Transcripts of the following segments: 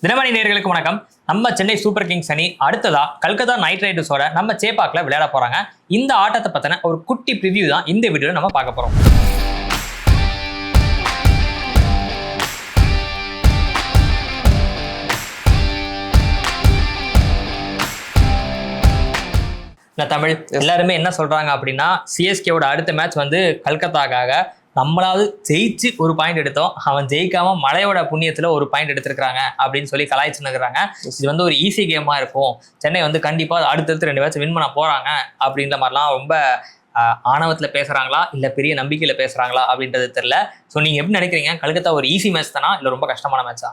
தினமணி நேயர்களுக்கு வணக்கம். நம்ம சென்னை சூப்பர் கிங்ஸ் அணி அடுத்ததா கல்கத்தா நைட் ரைடர்ஸோட நம்ம சேப்பாக்ல விளையாட போறாங்க. இந்த ஆட்டத்தை பத்தின ஒரு குட்டி ப்ரிவியூ தான் இந்த வீடியோல நம்ம பார்க்க போறோம். தமிழ் எல்லாருமே என்ன சொல்றாங்க அப்படின்னா, சிஎஸ்கேவோட அடுத்த மேட்ச் வந்து கல்கத்தாக்காக நம்மளாவது ஜெயிச்சு ஒரு பாயிண்ட் எடுத்தோம், அவன் ஜெயிக்காம மழையோட புண்ணியத்துல ஒரு பாயிண்ட் எடுத்திருக்காங்க அப்படின்னு சொல்லி கலாய்ச்சுன்னுக்குறாங்க. இது வந்து ஒரு ஈஸி கேமா இருக்கும், சென்னை வந்து கண்டிப்பா அடுத்தடுத்து 2 மேட்ச் வின் பண்ண போறாங்க அப்படின்ற மாதிரிலாம் ரொம்ப ஆணவத்துல பேசுறாங்களா இல்ல பெரிய நம்பிக்கையில பேசுறாங்களா அப்படின்றது தெரியல. ஸோ நீங்க எப்படி நினைக்கிறீங்க, கல்கத்தா ஒரு ஈஸி மேட்ச் தானா இல்ல ரொம்ப கஷ்டமான மேட்சா?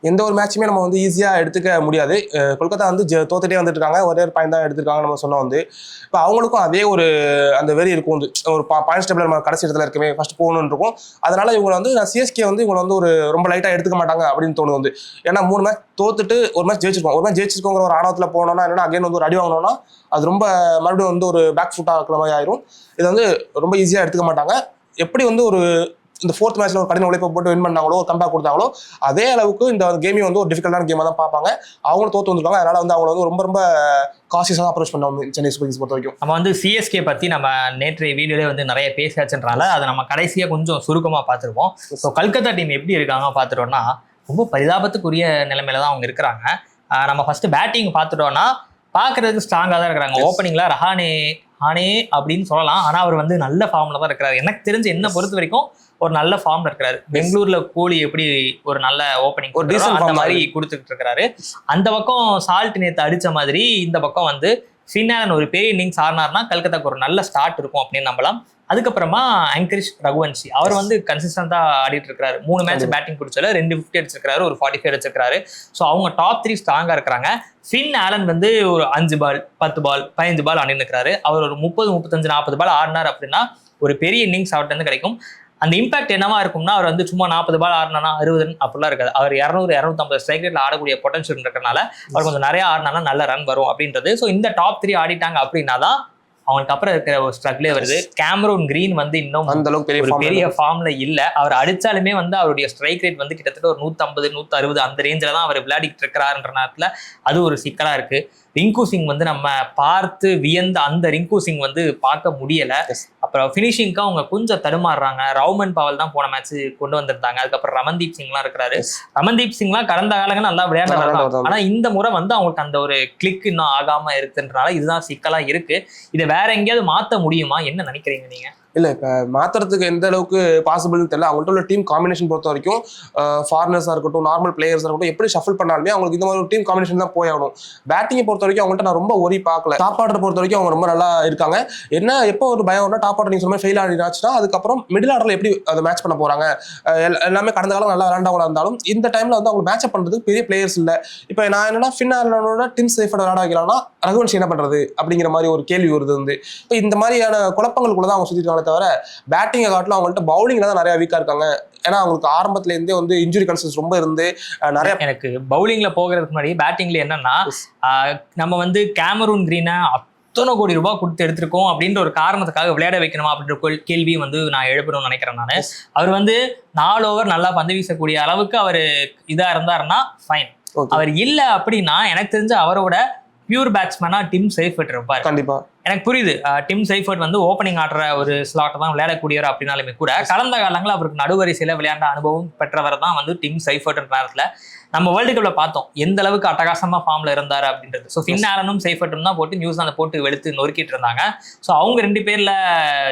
எந்த ஒரு மேட்சுமே நம்ம வந்து ஈஸியாக எடுத்துக்க முடியாது. கொல்கத்தா வந்து தோத்துட்டே வந்துட்டு இருக்காங்க, ஒரே ஒரு பாயிண்ட் தான் எடுத்திருக்காங்க. நம்ம சொன்ன வந்து இப்போ அவங்களுக்கும் அதே ஒரு அந்த வெறி இருக்கும், வந்து ஒரு பாயிண்ட் ஸ்டேபிள் நம்ம கடைசி இடத்துல இருக்கவே ஃபர்ஸ்ட் போகணும்னு இருக்கும். அதனால இவங்க வந்து சிஎஸ்கே வந்து இவங்க வந்து ஒரு ரொம்ப லைட்டாக எடுத்துக்க மாட்டாங்க அப்படின்னு தோணுது. வந்து ஏன்னா 3 மேட்ச் தோத்துட்டு ஒரு மேட்ச் ஜெயிச்சிருக்கோம், ஒரு மேட்ச் ஜெயிச்சிருக்கோங்கிற ஒரு ஆணவத்தில் போனோம்னா என்னன்னா அகைன் வந்து ஒரு அடி வாங்கினோம்னா அது ரொம்ப மறுபடியும் வந்து ஒரு பேக் ஃபுட்டாக இருக்கிற மாதிரி ஆயிரும். இது வந்து ரொம்ப ஈஸியாக எடுத்துக்க மாட்டாங்க. எப்படி வந்து ஒரு இந்த 4th மேட்ச்ல ஒரு கடின உழைப்பை போட்டு வின் பண்ணாங்களோ, ஒரு கம்பேக் கொடுத்தாங்களோ, அதே அளவுக்கு இந்த கேமையும் வந்து ஒரு டிஃபிகல்ட்டான கேமாக தான் பார்ப்பாங்க. அவங்களும் தோத்து வந்திருக்காங்க. அதனால வந்து அவங்க வந்து ரொம்ப ரொம்ப காசியஸாக அப்ரோச் பண்ணுவாங்க சென்னை சூப்பர் கிங்ஸ் பொறுத்த வரைக்கும். நம்ம வந்து சிஎஸ்கே பத்தி நம்ம நேற்றைய வீடியோலே வந்து நிறைய பேசியாச்சுன்றனால அதை நம்ம கடைசியாக கொஞ்சம் சுருக்கமாக பார்த்துருப்போம். ஸோ கல்கத்தா டீம் எப்படி இருக்காங்க பார்த்துட்டோம்னா ரொம்ப பரிதாபத்துக்குரிய நிலைமையில தான் அவங்க இருக்கிறாங்க. நம்ம ஃபர்ஸ்ட் பேட்டிங் பார்த்துட்டோம்னா பார்க்கறதுக்கு ஸ்ட்ராங்காக தான் இருக்கிறாங்க. ஓப்பனிங்ல ரஹானே அப்படின்னு சொல்லலாம், ஆனால் அவர் வந்து நல்ல ஃபார்ம்ல தான் இருக்கிறாரு. எனக்கு தெரிஞ்சு என்ன பொறுத்த வரைக்கும் ஒரு நல்ல ஃபார்ம்ல இருக்கிறாரு. பெங்களூர்ல கோலி எப்படி ஒரு நல்ல ஓப்பனிங் அந்த மாதிரி கொடுத்துட்டு இருக்கிறாரு. அந்த பக்கம் சால்ட் நேத்து அடிச்ச மாதிரி இந்த பக்கம் வந்து ஃபின் ஆலன் ஒரு பெரிய இன்னிங்ஸ் ஆடினார்னா கல்கத்தாக்கு ஒரு நல்ல ஸ்டார்ட் இருக்கும் அப்படின்னு நம்பலாம். அதுக்கப்புறமா அங்கரிஷ் ரகுவன்ஷி அவர் வந்து கன்சிஸ்டண்டா ஆடிட்டு இருக்காரு. 3 மேட்ச் பேட்டிங் பிடிச்சல 2 50 அடிச்சிருக்காரு, ஒரு 45 அடிச்சிருக்காரு. ஸோ அவங்க டாப் 3 ஸ்ட்ராங்கா இருக்கிறாங்க. ஃபின் ஆலன் வந்து ஒரு 5 பால் 10 பால் 15 பால் ஆடின்னு இருக்கிறாரு. அவர் ஒரு 30 35 40 பால் ஆடினார் அப்படின்னா ஒரு பெரிய இன்னிங்ஸ் அவர்கிட்ட இருந்து கிடைக்கும். அந்த இம்பாக்ட் என்னவா இருக்கும்னா அவர் வந்து சும்மா 40 பால் ஆடினா 60 அப்படிலாம் இருக்காது. அவர் 200 250 ஸ்ட்ரைக் ரேட்ல ஆடக்கூடிய பொட்டன்ஷியல் இருக்கிறனால அவர் கொஞ்சம் நிறைய ஆடினா நல்ல ரன் வரும் அப்படின்றது. ஸோ இந்த டாப் 3 ஆடிட்டாங்க அப்படின்னா தான் அவனுக்கு அப்புறம் இருக்கிற ஒரு ஸ்ட்ரகிளே வருது. கேமரூன் கிரீன் வந்து இன்னும் அந்த அளவுக்கு பெரிய ஃபார்ம்ல இல்ல. அவர் அடிச்சாலுமே வந்து அவருடைய ஸ்ட்ரைக் ரேட் வந்து கிட்டத்தட்ட ஒரு 150 160 அந்த ரேஞ்சில தான் அவர் விளையாடிட்டு இருக்கிறாருன்ற நேரத்துல அது ஒரு சிக்கலா இருக்கு. ரிங்கு சிங் வந்து நம்ம பார்த்து வியந்த அந்த ரிங்கு சிங் வந்து பார்க்க முடியல. அப்புறம் பினிஷிங்க்கு அவங்க கொஞ்சம் தடுமாறுறாங்க. ரவுமன் பவல் தான் போன மேட்ச் கொண்டு வந்திருந்தாங்க. அதுக்கப்புறம் ரமன்தீப் சிங்லாம் இருக்கிறாரு. ரமன்தீப் சிங்லாம் கடந்த காலங்கள் நல்லா விளையாடுறாங்க, ஆனா இந்த முறை வந்து அவங்களுக்கு அந்த ஒரு கிளிக் இன்னும் ஆகாம இருக்குன்றனால இதுதான் சிக்கலா இருக்கு. இதை வேற எங்கேயாவது மாத்த முடியுமா, என்ன நினைக்கிறீங்க நீங்க? இல்லை, இப்போ மாற்றுறதுக்கு எந்த அளவுக்கு பாசிபிள்னு தெரியல. அவங்கள்ட்ட உள்ள டீம் காம்பினேஷன் பொறுத்த வரைக்கும் ஃபாரினர்ஸாக இருக்கட்டும், நார்மல் பிளேயர்ஸாக இருக்கட்டும், எப்படி ஷஃபிள் பண்ணாலுமே அவங்களுக்கு இந்த மாதிரி ஒரு டீம் காம்பினேஷன் தான் போயாகணும். பேட்டிங்கை பொறுத்த வரைக்கும் அவங்கள்ட்ட நான் ரொம்ப ஒரி பார்க்கல. டாப் ஆர்டரை பொறுத்த வரைக்கும் அவங்க ரொம்ப நல்லா இருக்காங்க. என்ன எப்போ ஒரு பயம் வரும்னா டாப் ஆர்டர் நீங்கள் சொன்ன ஃபெயில் ஆகிடுச்சுன்னா அதுக்கப்புறம் மிடில் ஆர்டரில் எப்படி அதை மேட்ச் பண்ண போகிறாங்க. எல்லாமே கடந்த காலம் நல்லா விளையாண்டவங்களா இருந்தாலும் இந்த டைமில் வந்து அவங்க மேட்ச் பண்ணுறதுக்கு பெரிய பிளேயர்ஸ் இல்லை. இப்போ நான் என்னன்னா ஃபின் ஆலனோட டிம் சேஃபோட விளையாட வைக்கலாம்னா ரகுவன்ஷி என்ன பண்ணுறது அப்படிங்கிற மாதிரி ஒரு கேள்வி வருது. வந்து இப்போ இந்த மாதிரியான குழப்பங்களுக்குள்ள தான் அவங்க சுற்றிட்டு தவிர பேட்டிங்கை காட்டிலும் அவங்கள்ட்ட பவுலிங்ல தான் நிறைய வீக்கா இருக்காங்க. ஏன்னா அவங்களுக்கு ஆரம்பத்துல இருந்தே வந்து இன்ஜுரி கன்சர்ன்ஸ் ரொம்ப இருந்து நிறைய. எனக்கு பவுலிங்ல போகிறதுக்கு முன்னாடி பேட்டிங்ல என்னன்னா நம்ம வந்து கேமரூன் கிரீனை அத்தனை கோடி ரூபாய் கொடுத்து எடுத்திருக்கோம் அப்படின்ற ஒரு காரணத்துக்காக விளையாட வைக்கணுமா அப்படின்ற கேள்வி வந்து நான் எழுப்பணும்னு நினைக்கிறேன். நான் அவர் வந்து 4 ஓவர் நல்லா பந்து வீசக்கூடிய அளவுக்கு அவர் இதா இருந்தாருன்னா ஃபைன். அவர் இல்ல அப்படின்னா எனக்கு தெரிஞ்ச அவரோட பியூர் பேட்ஸ்மேனா டிம் சைஃபர்ட் இருப்பார். கண்டிப்பா எனக்கு புரியுது, டிம் சைஃபர்ட் வந்து ஓப்பனிங் ஆடுற ஒரு ஸ்லாட் தான் விளையாடக்கூடியவர் அப்படின்னாலுமே கூட கடந்த காலங்களில் அவருக்கு நடுவரிசையில விளையாண்ட அனுபவம் பெற்றவர் தான் வந்து டிம் சைஃபர்ட் நேரத்தில் நம்ம வேர்ல்டு கப்ல பார்த்தோம் எந்த அளவுக்கு அட்டகாசமா ஃபார்ம்ல இருந்தாரு அப்படின்றது. ஸோ ஃபின் ஆலனும் சைஃபர்ட்டும் தான் போட்டு நியூசிலாந்து போட்டு வெளுத்து நொறுக்கிட்டு இருந்தாங்க. ஸோ அவங்க 2 பேர்ல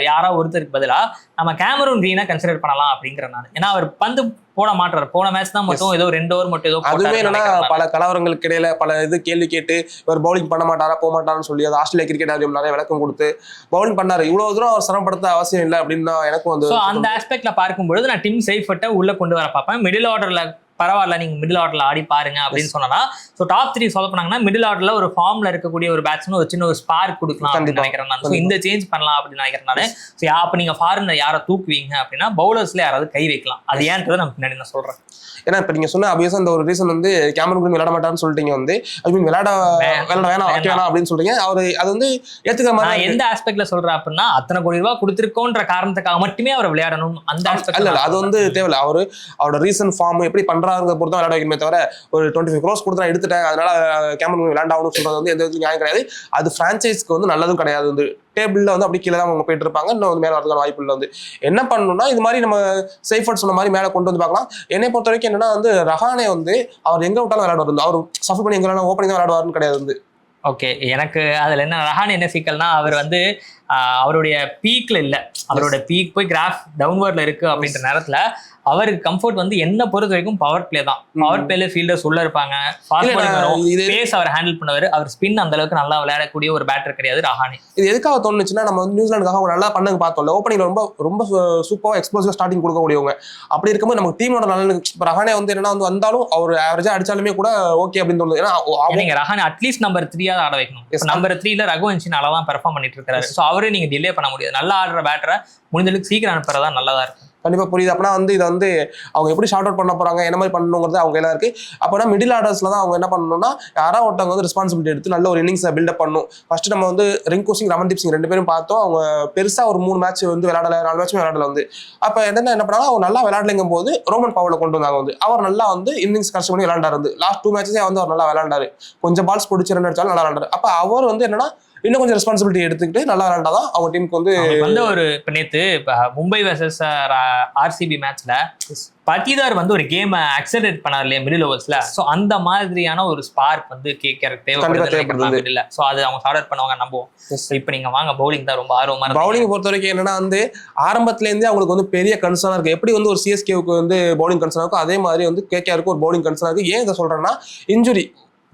யாரோ ஒருத்தருக்கு பதிலா நம்ம கேமரூன் கிரீனை கன்சிடர் பண்ணலாம் அப்படிங்கிற நான். ஏன்னா அவர் பந்து போட மாட்டாரு. போன மேட்ச் தான் மட்டும் ஏதோ 2 ஓவர் மட்டும் ஏதோ. அதுவே என்னன்னா பல கலவரங்களுக்கு இடையில பல இது கேள்வி கேட்டு இவர் பவுலிங் பண்ண மாட்டாரா போக மாட்டாருன்னு சொல்லி அது ஆஸ்திரேலியா கிரிக்கெட் ஆடியம் நிறைய விளக்கம் கொடுத்து பவுலிங் பண்ணாரு. இவ்வளவு தூரம் அவர் சிரமப்படுத்த அவசியம் இல்லை அப்படின்னு தான் எனக்கும் வந்து. அந்த ஆஸ்பெக்ட்ல பார்க்கும்பொழுது நான் டிம் சைஃபர்ட்டை உள்ள கொண்டு வர பார்ப்பேன். மிடில் ஆர்டர்ல பரவாயில்ல, நீங்க மிடில் ஆர்டர்ல ஆடி பாருங்க அப்படின்னு சொன்னா. ஸோ ஸோ டாப் 3 சொல்ல பண்ணாங்கன்னா மிடில் ஆர்டர்ல ஒரு ஃபார்ம்ல இருக்கக்கூடிய ஒரு பேட்ஸ்மேன் ஒரு சின்ன ஒரு ஸ்பார்க் கொடுக்கலாம் அப்படின்னு நினைக்கிறேன் நான். ஸோ இந்த சேஞ்ச் பண்ணலாம் அப்படின்னு நினைக்கிறேன். ஸோ அப்போ நீங்க ஃபாரின்ல யாரை தூக்குவீங்க அப்படின்னா பவுலர்ஸ்ல யாராவது கை வைக்கலாம். அது ஏன்றதை நான் பின்னாடி நான் சொல்றேன். ஏன்னா இப்ப நீங்க சொன்ன அபியஸ் அந்த ஒரு ரீசன் வந்து கேமரன் கிரீன் விளையாட மாட்டாருன்னு சொல்லிட்டீங்க வந்து ஐ மீன் விளையாட வேணாம் அப்படின்னு சொல்றீங்க. அவரு அது வந்து ஏத்துக்கிற மாதிரி எந்த ஆஸ்பெக்ட்ல சொல்றேன் அப்படின்னா அத்தனை கோடி ரூபாய் கொடுத்திருக்கோன்ற காரணத்துக்காக மட்டுமே அவர் விளையாடணும் அந்த ஆஸ்பெக்ட் இல்ல அது வந்து தேவையில்ல. அவரோட ரீசன் ஃபார்ம் எப்படி பண்றாங்க பொறுத்த விளையாட வைக்கணுமே தவிர ஒரு 25 crores கொடுத்து நான் எடுத்துட்டேன் அதனால கேமரன் விளையாண்டாகணும்னு சொல்றது வந்து எந்த விதத்துலையும் நியாயம் கிடையாது. அது பிரான்சைஸ்க்கு வந்து நல்லதும் கிடையாது. வந்து டேபிள்ல வந்து அப்படி கீழே தான் அவங்க போயிட்டு இருப்பாங்க. இன்னும் வந்து மேல வரதுக்கான வாய்ப்பு இல்லை. வந்து என்ன பண்ணணும்னா இது மாதிரி நம்ம சேஃபர்ட் சொன்ன மாதிரி மேல கொண்டு வந்து பார்க்கலாம். என்னை பொறுத்த வரைக்கும் என்னன்னா வந்து ரஹானே வந்து அவர் எங்க விட்டாலும் விளையாடுவார். அவர் சஃபர் பண்ணி எங்க வேணாலும் ஓப்பனிங் தான் விளையாடுவாருன்னு கிடையாது. வந்து ஓகே, எனக்கு அதுல என்ன ரஹானே என்ன சிக்கல்னா அவர் வந்து அவருடைய பீக்ல இல்ல, அவரோட பீக் போய் கிராஃப் டவுன்வர்ட்ல இருக்கு அப்படின்ற நேரத்துல அவருக்கு கம்ஃபர்ட் வந்து என்ன பொறுத்த வரைக்கும் பவர் பிளே தான். பவர் பிளேல ஃபீல்டர்ஸ் உள்ள இருப்பாங்க, பேஸ் அவர் ஹேண்டில் பண்ணவர். அவர் ஸ்பின் அந்த அளவுக்கு நல்லா விளையாடக்கூடிய ஒரு பேட்டர் கிடையாது ரஹானே. இது எதுக்காக தோணுச்சுன்னா நம்ம வந்து நியூசிலாந்துக்காக அவங்க நல்லா பண்ணது பார்த்தோம்ல. ஓப்பனிங் ரொம்ப ரொம்ப சூப்பராக எக்ஸ்ப்ளோசிவ் ஸ்டார்டிங் கொடுக்கக்கூடியவங்க. அப்படி இருக்கும்போது நமக்கு டீமோட நல்ல ரஹானே வந்து என்னன்னா வந்து வந்தாலும் அவர் ஆவரேஜா அடிச்சாலுமே கூட ஓகே அப்படின்னு தோணுது. ஏன்னா ரஹானே அட்லீஸ்ட் நம்பர் 3 ஆட வைக்கணும். நம்பர் 3ல ரகுவன்ஷி நல்லா தான் பெர்ஃபார்ம் பண்ணிட்டு இருக்காரு. ஸோ அவரே நீங்க டிலே பண்ண முடியாது. நல்லா ஆடுற பேட்டரை முடிஞ்சளவுக்கு சீக்கிரம் அனுப்புறதா நல்லதா இருக்கும். கண்டிப்பா புரியுது. அப்படின்னா வந்து இதை வந்து அவங்க எப்படி ஷார்ட் அவுட் பண்ண போறாங்க, என்ன மாதிரி பண்ணணுங்கிறது அவங்க எல்லாம் இருக்கு. அப்போனா மிடில் ஆர்டர்ஸ்ல தான் அவங்க என்ன பண்ணணும்னா யாராவது ஒருத்தவங்க வந்து ரெஸ்பான்சிபிலிட்டி எடுத்து நல்ல ஒரு இன்னிங்ஸை பில்டப் பண்ணணும். ஃபர்ஸ்ட் நம்ம வந்து ரிங்கு சிங், ரமன்தீப் சிங் 2 பேரும் பார்த்தோம். அவங்க பெருசா ஒரு 3 மேட்ச் வந்து விளையாடல, 4 மேட்சுமே விளையாடல. வந்து அப்ப என்ன பண்ணாங்க, அவங்க நல்லா விளையாடலைங்கும் போது ரோமன் பவுல கொண்டு வந்தாங்க. வந்து அவர் நல்லா வந்து இன்னிங்ஸ் கஷ்டம் பண்ணி விளையாண்டாரு. வந்து லாஸ்ட் 2 மேட்சஸே வந்து அவர் நல்லா விளையாண்டாரு. கொஞ்சம் பால்ஸ் பிடிச்சி ரன் அடிச்சாலும் நல்லா விளையாண்டாரு. அப்ப அவர் வந்து என்னன்னா இன்னும் கொஞ்சம் ரெஸ்பான்சிபிலிட்டி எடுத்துக்கிட்டு நல்லா விளையாண்டாதான் அவங்க டீமுக்கு வந்து ஒரு நேத்து மும்பை வெர்சஸ் ஆர்சிபி மேட்ச்ல பட்டிதார் வந்து ஒரு கேம் அக்சலரேட் பண்ணார் இல்லையா மிடில் ஓவர்ஸ்ல. சோ அந்த மாதிரியான ஒரு ஸ்பார்க் வந்து கேட்கறதுக்கு தேவைப்படுது. சோ அது அவங்க ஆர்டர் பண்ணுவாங்க நம்புவோம். இப்ப நீங்க வாங்க பவுலிங் தான் ரொம்ப ஆர்வமா இருக்கு. பவுலிங் பொறுத்த வரைக்கும் என்னன்னா வந்து ஆரம்பத்துல இருந்தே அவங்களுக்கு வந்து பெரிய கன்சர்னா இருக்கு. எப்படி வந்து ஒரு சிஎஸ்கேவுக்கு வந்து பவுலிங் கன்சர்னா இருக்கும் அதே மாதிரி வந்து கேகேஆருக்கு ஒரு பவுலிங் கன்சர்னா இருக்கு. ஏன் இதை சொல்றேன்னா இன்ஜுரி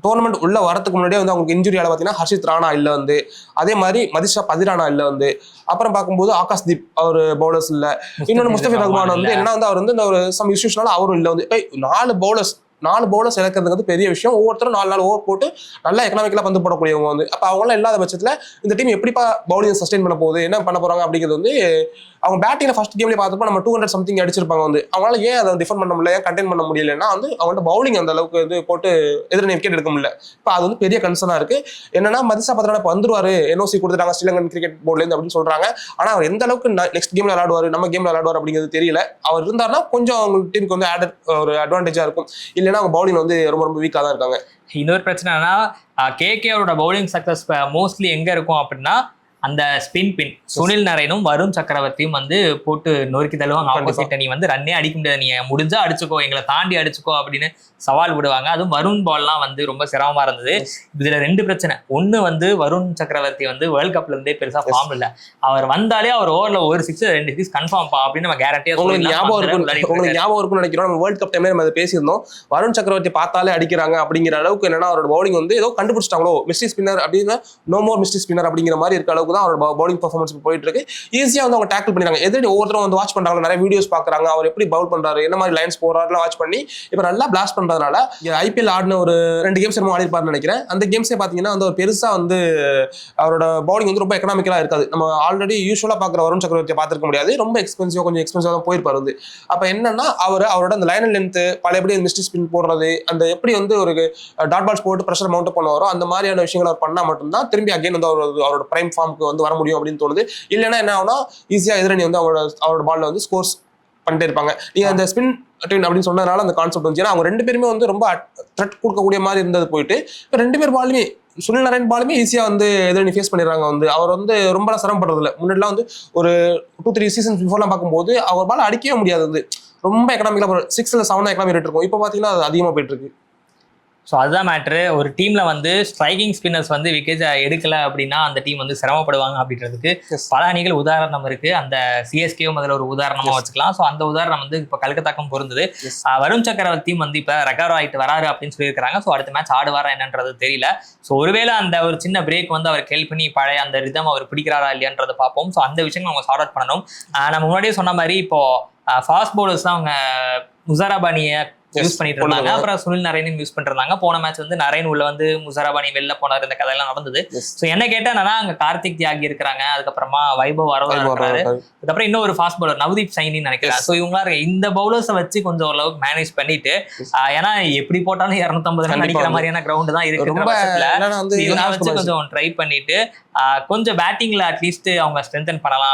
டோர்னமெண்ட் உள்ள வரதுக்கு முன்னாடியே வந்து அவங்களுக்கு இன்ஜுரியால பார்த்தீங்கன்னா ஹர்ஷித் ராணா இல்லை. வந்து அதே மாதிரி மதிஷா பதிரானா இல்லை. வந்து அப்புறம் பார்க்கும்போது ஆகாஷ் தீப் அவர் பவுலர்ஸ் இல்லை. இன்னொன்று முஸ்தபிர் ரஹ்மான் வந்து என்ன வந்து அவர் வந்து இந்த ஒரு சம் இஷ்யூஸ்னால அவரும் இல்லை. வந்து 4 பவுலர்ஸ் இழக்கிறது வந்து பெரிய விஷயம். ஒவ்வொருத்தரும் 4 ஓவர் போட்டு நல்லா எக்கனாமிக்கலா பந்து போடக்கூடியவங்க. வந்து அப்ப அவங்களாம் இல்லாத பட்சத்துல இந்த டீம் எப்படிப்பா பவுலிங் சஸ்டெயின் பண்ண போகுது, என்ன பண்ண போறாங்க அப்படிங்கிறது வந்து அவங்க பேட்டிங்ல ஃபர்ஸ்ட் கேம்லேயே பார்த்தப்போ நம்ம 200 சம்திங் அடிச்சிருப்பாங்க. வந்து அவங்களால ஏன் அதை டிஃபெண்ட் பண்ண முடியல, ஏன் கண்டெயின் பண்ண முடியலன்னா வந்து அவங்கள்ட்ட பவுலிங் அந்த அளவுக்கு இது போட்டு எதிரணி விக்கெட் எடுக்க முடியல. இப்போ அது வந்து பெரிய கன்சர்னா இருக்கு. என்னன்னா மதிஷா பத்ரானா வந்துருவாரு, என்ஓசி கொடுத்துட்டாங்க ஸ்ரீலங்கன் கிரிக்கெட் போர்ட்ல இருந்து அப்படின்னு சொல்றாங்க. ஆனா அவர் எந்த அளவுக்கு நெக்ஸ்ட் கேம்ல விளையாடுவாரு, நம்ம கேம்ல விளையாடுவார் அப்படிங்கிறது தெரியல. அவர் இருந்தாருன்னா கொஞ்சம் அவங்க டீமுக்கு வந்து ஆடட் ஒரு அட்வான்டேஜா இருக்கும். இல்லைன்னா அவங்க பவுலிங் வந்து ரொம்ப ரொம்ப வீக்கா தான் இருக்காங்க. இன்னொரு பிரச்சனைனா கேகேஆரோட பவுலிங் சக்சஸ் மோஸ்ட்லி எங்க இருக்கும் அப்படின்னா அந்த ஸ்பின் பின் சுனில் நரேனும் வருண் சக்கரவர்த்தியும் வந்து போட்டு நொறுக்கி தள்ளுவாங்க. ஆப்போசிட் நீ வந்து ரன்னே அடிக்க முடியாது, நீ முடிஞ்சா அடிச்சுக்கோ, எங்களை தாண்டி அடிச்சுக்கோ அப்படின்னு சவால் விடுவாங்க. அதுவும் வருண் பால்லாம் வந்து ரொம்ப சிரமமா இருந்தது. இதுல 2 பிரச்சனை. ஒண்ணு வந்து வருண் சக்கரவர்த்தி வந்து வேர்ல்ட் கப்ல இருந்தே பெருசா ஃபார்ம் இல்ல. அவர் வந்தாலே அவர் ஓவர்ல ஒரு 6 2 6 கன்ஃபார்ம் பா அப்படின்னு நம்ம கேரண்டியா உங்களுக்கு ஞாபகம் இருக்கும்னு நினைக்கிறோம். நம்ம வேர்ல்ட் கப் டைம்ல நம்ம பேசியிருந்தோம். வருண் சக்கரவர்த்தி பார்த்தாலே அடிக்கிறாங்க அப்படிங்கிற அளவுக்கு என்னன்னா அவரோட பவுலிங் வந்து ஏதோ கண்டுபிடிச்சிட்டாங்களோ, மிஸ்டி ஸ்பின்னர் அப்படின்னா நோ மோர் மிஸ்டி ஸ்பின்னர் அப்படிங்கிற மாதிரி இருக்க அளவுக்கு தான் அவரோட பவுலிங் பெர்ஃபார்மன்ஸ் போயிட்டு இருக்கு. ஈஸியா வந்து அவங்க டேக்கிள் பண்ணிடுறாங்க. எதிரி ஒவ்வொருத்தரும் வந்து வாட்ச் பண்றாங்க, நிறைய வீடியோஸ் பாக்குறாங்க, அவர் எப்படி பவுல் பண்றாரு, என்ன மாதிரி லைன்ஸ் போறாருலாம் வாட்ச் பண்ணி இப்ப நல்லா பிளாஸ்ட் பண்றதுனால ஐபிஎல் ஆடின ஒரு 2 கேம்ஸ் ஆடி இருப்பாருன்னு நினைக்கிறேன். அந்த கேம்ஸே பாத்தீங்கன்னா வந்து ஒரு பெருசா வந்து அவரோட பவுலிங் வந்து ரொம்ப எக்கனாமிக்கலா இருக்காது. நம்ம ஆல்ரெடி யூஸ்வலா பாக்குற வருண் சக்கரவர்த்தியை பார்த்திருக்க முடியாது. ரொம்ப கொஞ்சம் எக்ஸ்பென்சிவா தான் போயிருப்பாரு. வந்து அப்ப என்னன்னா அவரோட அந்த லைன் அண்ட் லென்த் பழையபடி மிஸ்டி ஸ்பின் போடுறது, அந்த எப்படி வந்து ஒரு டாட் பால்ஸ் போட்டு ப்ரெஷர் மவுண்ட் பண்ண வரும், அந்த மாதிரியான விஷயங்களை அவர் பண்ணா மட்டும்தான் திரும்பி அகைன் வந்து அவரோட பிரைம் ஃபார்முக்கு வந்து வர முடியும் அப்படின்னு தோணுது. இல்லைன்னா என்ன ஆகுனா ஈஸியா எதிரணி வந்து அவரோட பால்ல வந்து ஸ்கோர்ஸ் பண்ணிட்டே இருப்பாங்க. நீங்க அந்த ஸ்பின் அப்படின்னு சொன்னதுனால அந்த கான்செப்ட் வந்து அவங்க 2 பேருமே வந்து ரொம்ப த்ரெட் கொடுக்கக்கூடிய மாதிரி இருந்தது போயிட்டு இப்போ 2 பேர் பாலுமே சுனில் நரேன் பாலுமே ஈஸியா வந்து எதிரணி ஃபேஸ் பண்ணிடுறாங்க. வந்து அவர் வந்து ரொம்ப சிரமப்படுறது இல்லை. முன்னாடிலாம் வந்து ஒரு 2-3 சீசன்ஸ் பிஃபோர்லாம் பார்க்கும்போது அவர் பால் அடிக்கவே முடியாது. வந்து ரொம்ப எக்கனாமிக்கலா 6 7 எக்கனாமி ரேட் இருக்கும். இப்போ பாத்தீங்கன்னா அது அதிகமாக போயிட்டு இருக்கு. ஸோ அதுதான் மேட்ரு. ஒரு டீம்ல வந்து ஸ்ட்ரைக்கிங் ஸ்பின்னர்ஸ் வந்து விக்கெட் எடுக்கல அப்படின்னா அந்த டீம் வந்து சிரமப்படுவாங்க அப்படின்றதுக்கு பல அணிகள் உதாரணம் இருக்கு. அந்த சிஎஸ்கேவும் அதில் ஒரு உதாரணமா வச்சுக்கலாம். ஸோ அந்த உதாரணம் வந்து இப்போ கல்கத்தாக்கும் பொருந்தது. வருண் சக்கரவர்த்தியும் வந்து இப்போ ரெக்கவர் ஆகிட்டு வராரு அப்படின்னு சொல்லியிருக்காங்க. ஸோ அடுத்த மேட்ச் ஆடுவாரா என்னன்றது தெரியல. ஸோ ஒருவேளை அந்த ஒரு சின்ன பிரேக் வந்து அவர் ஹெல்ப் பண்ணி பழைய அந்த ரிதம் அவர் பிடிக்கிறாரா இல்லையான்றதை பார்ப்போம். ஸோ அந்த விஷயங்கள் அவங்க சார்ட் அவுட் பண்ணணும். நம்ம முன்னாடியே சொன்ன மாதிரி இப்போ ஃபாஸ்ட் பவுலர்ஸ் தான் அவங்க முசாராபானியை யூஸ் பண்ணிட்டு இருந்தாங்க. அப்புறம் சுனில் நரேனும் யூஸ் பண்ணிட்டு இருந்தாங்க. போன மேட்ச் வந்து நரேன் உள்ள வந்து முசாராபானி வெளில போனார், இந்த கதையெல்லாம் நடந்தது. ஸோ என்ன கேட்டா என்னன்னா அங்க கார்த்திக் தியாகி இருக்கிறாங்க, அதுக்கப்புறமா வைபவ் வரவரா இருக்கிறாரு, அதுக்கப்புறம் இன்னொரு ஃபாஸ்ட் பவுலர் நவதீப் சைனின்னு நினைக்கிறேன். ஸோ இவங்களா இந்த பவுலர்ஸை வச்சு கொஞ்சம் ஓரளவுக்கு மேனேஜ் பண்ணிட்டு, ஏன்னா எப்படி போட்டாலும் 250 ரன் அடிக்கிற மாதிரியான கிரவுண்ட் தான் இருக்கு, இதெல்லாம் வச்சு கொஞ்சம் ட்ரை பண்ணிட்டு கொஞ்சம் பேட்டிங்ல அட்லீஸ்ட் அவங்க ஸ்ட்ரென்தன் பண்ணலாம்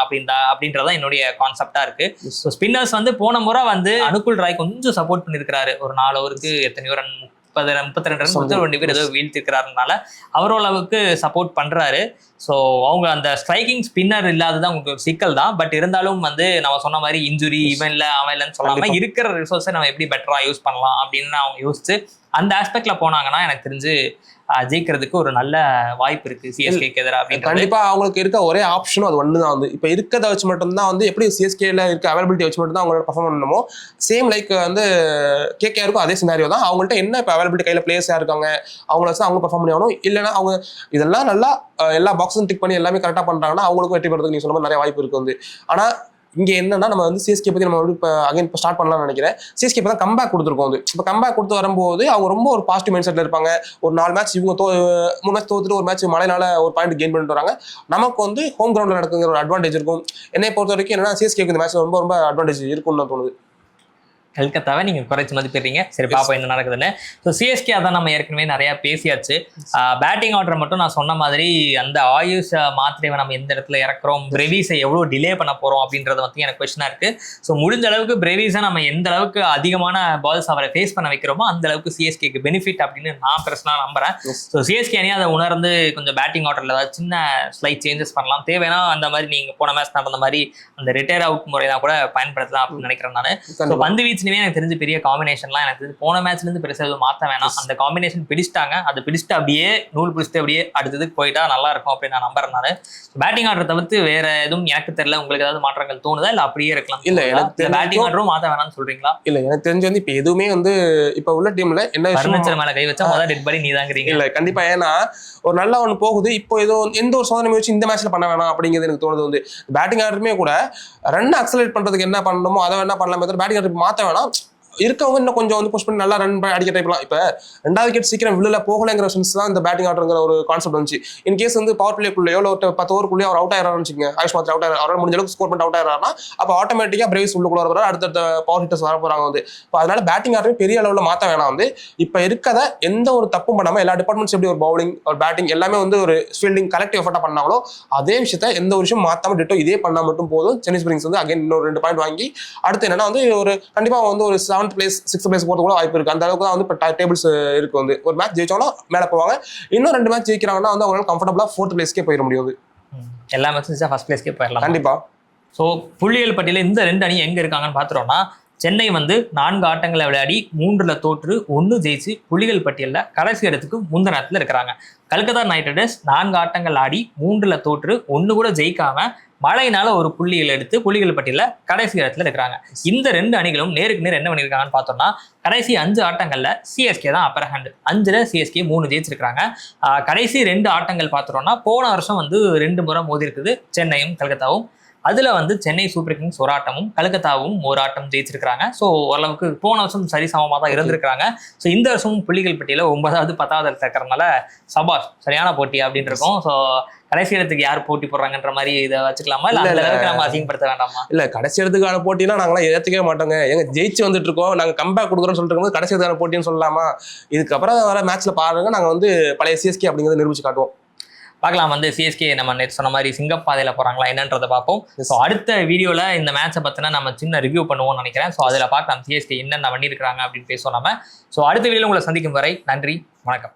அப்படின்றதான் என்னுடைய கான்செப்டா இருக்கு. ஸோ ஸ்பின்னர்ஸ் வந்து போன முறை வந்து அனுகுல் ராய் கொஞ்சம் சப்போர்ட் பண்ணிருக்காரு. ஒரு 4 ஓவருக்கு எத்தனையோ ரன் 32 ரன் 2 பேர் ஏதோ வீழ்த்திருக்கிறாருனால அவரோளவுக்கு சப்போர்ட் பண்றாரு. ஸோ அவங்க அந்த ஸ்ட்ரைக்கிங் ஸ்பின்னர் இல்லாததான் உங்களுக்கு ஒரு சிக்கல் தான். பட் இருந்தாலும் வந்து நம்ம சொன்ன மாதிரி இன்ஜுரி இவன் இல்லை அவன் இல்லைன்னு சொல்லாம இருக்கிற ரிசோர்ஸை நம்ம எப்படி பெட்டரா யூஸ் பண்ணலாம் அப்படின்னு அவங்க யோசிச்சு அந்த ஆஸ்பெக்ட்ல போனாங்கன்னா எனக்கு தெரிஞ்சு ஜெயிக்கிறதுக்கு ஒரு நல்ல வாய்ப்பு இருக்கு சிஎஸ்கேக்கு எதிராக அப்படின்னு. கண்டிப்பா அவங்களுக்கு இருக்க ஒரே ஆப்ஷனும் அது ஒன்று தான். வந்து இப்போ இருக்கிறத வச்சு மட்டும்தான் வந்து எப்படி சிஎஸ்கேல இருக்க அவைலபிலிட்டி வச்சு மட்டும் தான் அவங்களோட பர்ஃபார்ம் பண்ணணுமோ சேம் லைக் வந்து கேகேஆருக்கும் அதே சினாரியோ தான். அவங்கள்ட்ட என்ன இப்போ அவைலபிலிட்டி கையில் பிளேயர்ஸாக இருக்காங்க அவங்கள வச்சு அவங்க பர்ஃபார்ம் பண்ணி ஆகணும். இல்லைன்னா அவங்க இதெல்லாம் நல்லா எல்லா பாக்ஸும் டிக் பண்ணி எல்லாமே கரெக்டாக பண்ணுறாங்கன்னா அவங்களுக்கும் வெற்றி பெறதுக்கு நீ சொன்ன மாதிரி நிறைய வாய்ப்பு இருக்கு வந்து. ஆனால் இங்கே என்னன்னா நம்ம வந்து சிஎஸ்கே பற்றி நம்ம இப்போ அகைன் இப்போ ஸ்டார்ட் பண்ணலாம்னு நினைக்கிறேன். சிஎஸ்கே இப்போ தான் கம்பேக் கொடுத்துருக்கோம். வந்து இப்போ கம்பேக் கொடுத்து வரும்போது அவங்க ரொம்ப ஒரு பாசிட்டிவ் மைண்ட் செட்டில் இருப்பாங்க. ஒரு 4 மேட்ச் இவங்க 3 மேட்ச் தோத்துட்டு ஒரு மேட்ச் மழைனால ஒரு பாயிண்ட் கெயின் பண்ணிட்டு வராங்க. நமக்கு வந்து ஹோம் கிரவுண்டில் நடக்குங்கிற ஒரு அட்வான்டேஜ் இருக்கும். என்னை பொறுத்த வரைக்கும் என்னன்னா சிஎஸ்கேக்கு இந்த மேட்ச் ரொம்ப ரொம்ப அட்வான்டேஜ் இருக்கும்னு தோணுது. கல்கத்தாவை நீங்க குறைச்சி மதிப்பிடுறீங்க. சரி பாப்போம் என்ன நடக்குதுன்னு. ஸோ சிஎஸ்கே அதான் நம்ம ஏற்கனவே நிறைய பேசியாச்சு. பேட்டிங் ஆர்டர் மட்டும் நான் சொன்ன மாதிரி அந்த ஆயுஷ் மாத்திரைவை நம்ம எந்த இடத்துல இறக்குறோம், பிரேவிஸை எவ்வளோ டிலே பண்ண போறோம் அப்படின்றத வந்து எனக்கு கொஸ்டினா இருக்கு. ஸோ முடிஞ்ச அளவுக்கு பிரேவிஸை நம்ம எந்த அளவுக்கு அதிகமான பால்ஸ் அவரை ஃபேஸ் பண்ண வைக்கிறோமோ அந்த அளவுக்கு சிஎஸ்கேக்கு பெனிஃபிட் அப்படின்னு நான் பர்சனலாக நம்புறேன். ஸோ சிஎஸ்கே அணி அதை உணர்ந்து கொஞ்சம் பேட்டிங் ஆர்டர்ல ஏதாவது சின்ன ஸ்லைட் சேஞ்சஸ் பண்ணலாம். தேவைன்னா அந்த மாதிரி நீங்க போன மேட்ச் நடந்த மாதிரி அந்த ரிட்டையர் அவுட் முறை தான் கூட பயன்படுத்தலாம் அப்படின்னு நினைக்கிறேன் நான். ஸோ பந்து வீச்சு எனக்கு தெரிஞ்சு பெரிய காம்பினேஷன்லாம் எனக்கு தெரிஞ்சு போன மேட்ச்ல இருந்து பெருசாக எதுவும் மாற்ற வேணாம். அந்த காம்பினேஷன் பிடிச்சிட்டாங்க, அது பிடிச்சிட்டு அப்படியே நூல் பிடிச்சிட்டு அப்படியே அடுத்ததுக்கு போயிட்டா நல்லா இருக்கும் அப்படின்னு நான் நம்புறேன். நான் பேட்டிங் ஆர்டர் தவிர்த்து வேற எதுவும் எனக்கு தெரியல. உங்களுக்கு ஏதாவது மாற்றங்கள் தோணுதா இல்ல அப்படியே இருக்கலாம்? இல்ல எனக்கு பேட்டிங் ஆர்டரும் மாற்ற வேணாம்னு சொல்றீங்களா? இல்ல எனக்கு தெரிஞ்சு வந்து இப்ப எதுவுமே வந்து இப்ப உள்ள டீம்ல என்ன ஃபர்னிச்சர் மேல கை வச்சா முதல்ல டெட் பாடி நீ தாங்கிறீங்க. இல்ல கண்டிப்பா, ஏன்னா ஒரு நல்ல ஒன்று போகுது. இப்போ ஏதோ எந்த ஒரு சோதனை முயற்சி இந்த மேட்ச்ல பண்ண வேணாம் அப்படிங்கிறது எனக்கு தோணுது. வந்து பேட்டிங் ஆர்டருமே கூட ரன் அக்சலரேட் பண்றதுக்கு என்ன பண்ணணுமோ அதை என்ன பண்ணலாம், பேட்டிங் ஆர்டர் மாற்ற வேணாம். இருக்கவங்க இன்னும் கொஞ்சம் வந்து புஷ் பண்ணி நல்லா ரன் அடிக்க டைப்லாம். இப்போ 2வது விக்கெட் சீக்கிரம் வில்ல போகலைங்கிற சென்ஸ் தான் இந்த பேட்டிங் ஆர்டருங்கிற ஒரு கான்செப்ட் வந்துச்சு. இன் கேஸ் வந்து பவர் பிளேக்குள்ளேயோ இல்லை 10 ஓவருக்குள்ளேயோ அவர் அவுட் ஆயிரான்னு வச்சுங்க, ஆயுஷ் மாத்திரை அவுட் ஆயிரம், அவரால் முடிஞ்ச அளவுக்கு ஸ்கோர் பண்ணி அவுட் ஆயிரானா அப்போ ஆட்டோமேட்டிக்காக பிரேவிஸ் உள்ளுக்குள்ள வர அடுத்த பவர் ஹிட்டர்ஸ் வர போறாங்க. வந்து இப்போ அதனால பேட்டிங் ஆர்டரும் பெரிய அளவில் மாற்ற வேணாம். வந்து இப்போ இருக்கத எந்த ஒரு தப்பும் பண்ணாமல் எல்லா டிபார்ட்மெண்ட்ஸ் எப்படி ஒரு பவுலிங் ஒரு பேட்டிங் எல்லாமே வந்து ஒரு ஃபீல்டிங் கலெக்டிவ் எஃபர்ட்டா பண்ணாங்களோ அதே விஷயத்த எந்த ஒரு விஷயம் மாற்றாம டிட்டோ இதே பண்ணா மட்டும் போதும். சென்னை ஸ்பிரிங்ஸ் வந்து அகைன் இன்னொரு 2 பாயிண்ட் வாங்கி அடுத்து என்னன்னா வந்து ஒரு கண்டிப்பாக வந்து ஒரு 7th பிளேஸ் 6th பிளேஸ் போறது கூட வாய்ப்பு இருக்கு. அந்த அளவுக்கு தான் வந்து இப்போ டேபிள்ஸ் இருக்கு. வந்து ஒரு மேட்ச் ஜெயிச்சாலும் மேலே போவாங்க, இன்னும் 2 மேட்ச் ஜெயிக்கிறாங்கன்னா வந்து அவங்களால கம்ஃபர்டபுளா 4th பிளேஸ்க்கே போயிட முடியாது. எல்லா மேட்சும் ஃபர்ஸ்ட் பிளேஸ்க்கே போயிடலாம் கண்டிப்பா. ஸோ புள்ளியல் பட்டியல இந்த 2 அணி எங்க இருக்காங்கன்னு பாத்துறோம்னா, சென்னை வந்து 4 ஆட்டங்களை விளையாடி 3ல் தோற்று 1 ஜெயிச்சு புள்ளிகள் பட்டியலில் கடைசி இடத்துக்கு முந்தின இடத்துல இருக்கிறாங்க. கல்கத்தா நைட் ரைடர்ஸ் 4 ஆட்டங்கள் ஆடி 3ல் தோற்று 1 கூட ஜெயிக்காம மழையினால ஒரு புள்ளிகள் எடுத்து புள்ளிகள் பட்டியலில் கடைசி இடத்துல இருக்கிறாங்க. இந்த 2 அணிகளும் நேருக்கு நேர் என்ன பண்ணியிருக்காங்கன்னு பார்த்தோம்னா, கடைசி 5 ஆட்டங்கள்ல சிஎஸ்கே தான் அப்பர் ஹேண்ட். 5ல் சிஎஸ்கே 3 ஜெயிச்சிருக்காங்க. கடைசி 2 ஆட்டங்கள் பார்த்துட்டோம்னா போன வருஷம் வந்து 2 முறை மோதி இருக்குது சென்னையும் கல்கத்தாவும். அதுல வந்து சென்னை சூப்பர் கிங்ஸ் ஒரு ஆட்டமும் கல்கத்தாவும் ஒரு ஆட்டம் ஜெயிச்சிருக்காங்க. ஸோ ஓரளவுக்கு போன வருஷம் சரிசமமாக தான் இருந்திருக்காங்க. ஸோ இந்த வருஷமும் புள்ளிகள் பட்டியல 9வது 10வது இருக்கிறதுனால சபாஷ் சரியான போட்டி அப்படின்னு இருக்கும். ஸோ கடைசி இடத்துக்கு யார் போட்டி போடுறாங்கன்ற மாதிரி இதை வச்சுக்கலாமா, இல்ல அந்த அளவுக்கு நம்ம அசிங்கப்படுத்த வேண்டாமா? இல்ல கடைசி இடத்துக்கான போட்டினா நாங்களாம் ஏற்றுக்கவே மாட்டோங்க. எங்க ஜெயிச்சு வந்துட்டு இருக்கோம், நாங்க கம்பேக் கொடுக்குறோம்னு சொல்லிட்டு இருக்கும்போது கடைசி இடத்துக்கான போட்டின்னு சொல்லலாமா? இதுக்கப்புறம் வர மேட்ச்ல பாருங்க, நாங்க வந்து பழைய சிஎஸ்கே அப்படிங்கிறத நிரூபிச்சு காட்டுவோம். பார்க்கலாம். வந்து சிஎஸ்கே நம்ம நேற்று சொன்ன மாதிரி சிங்கப்பாதையில போறாங்களா என்னன்றதை பார்ப்போம். ஸோ அடுத்த வீடியோல இந்த மேட்சை பத்தினா நம்ம சின்ன ரிவ்யூ பண்ணுவோம்னு நினைக்கிறேன். ஸோ அதில் பார்க்கலாம் சிஎஸ்கே என்னென்ன பண்ணியிருக்கிறாங்க அப்படின்னு பேசுவோம் நம்ம. ஸோ அடுத்த வீடியோல உங்களை சந்திக்கும் வரை நன்றி, வணக்கம்.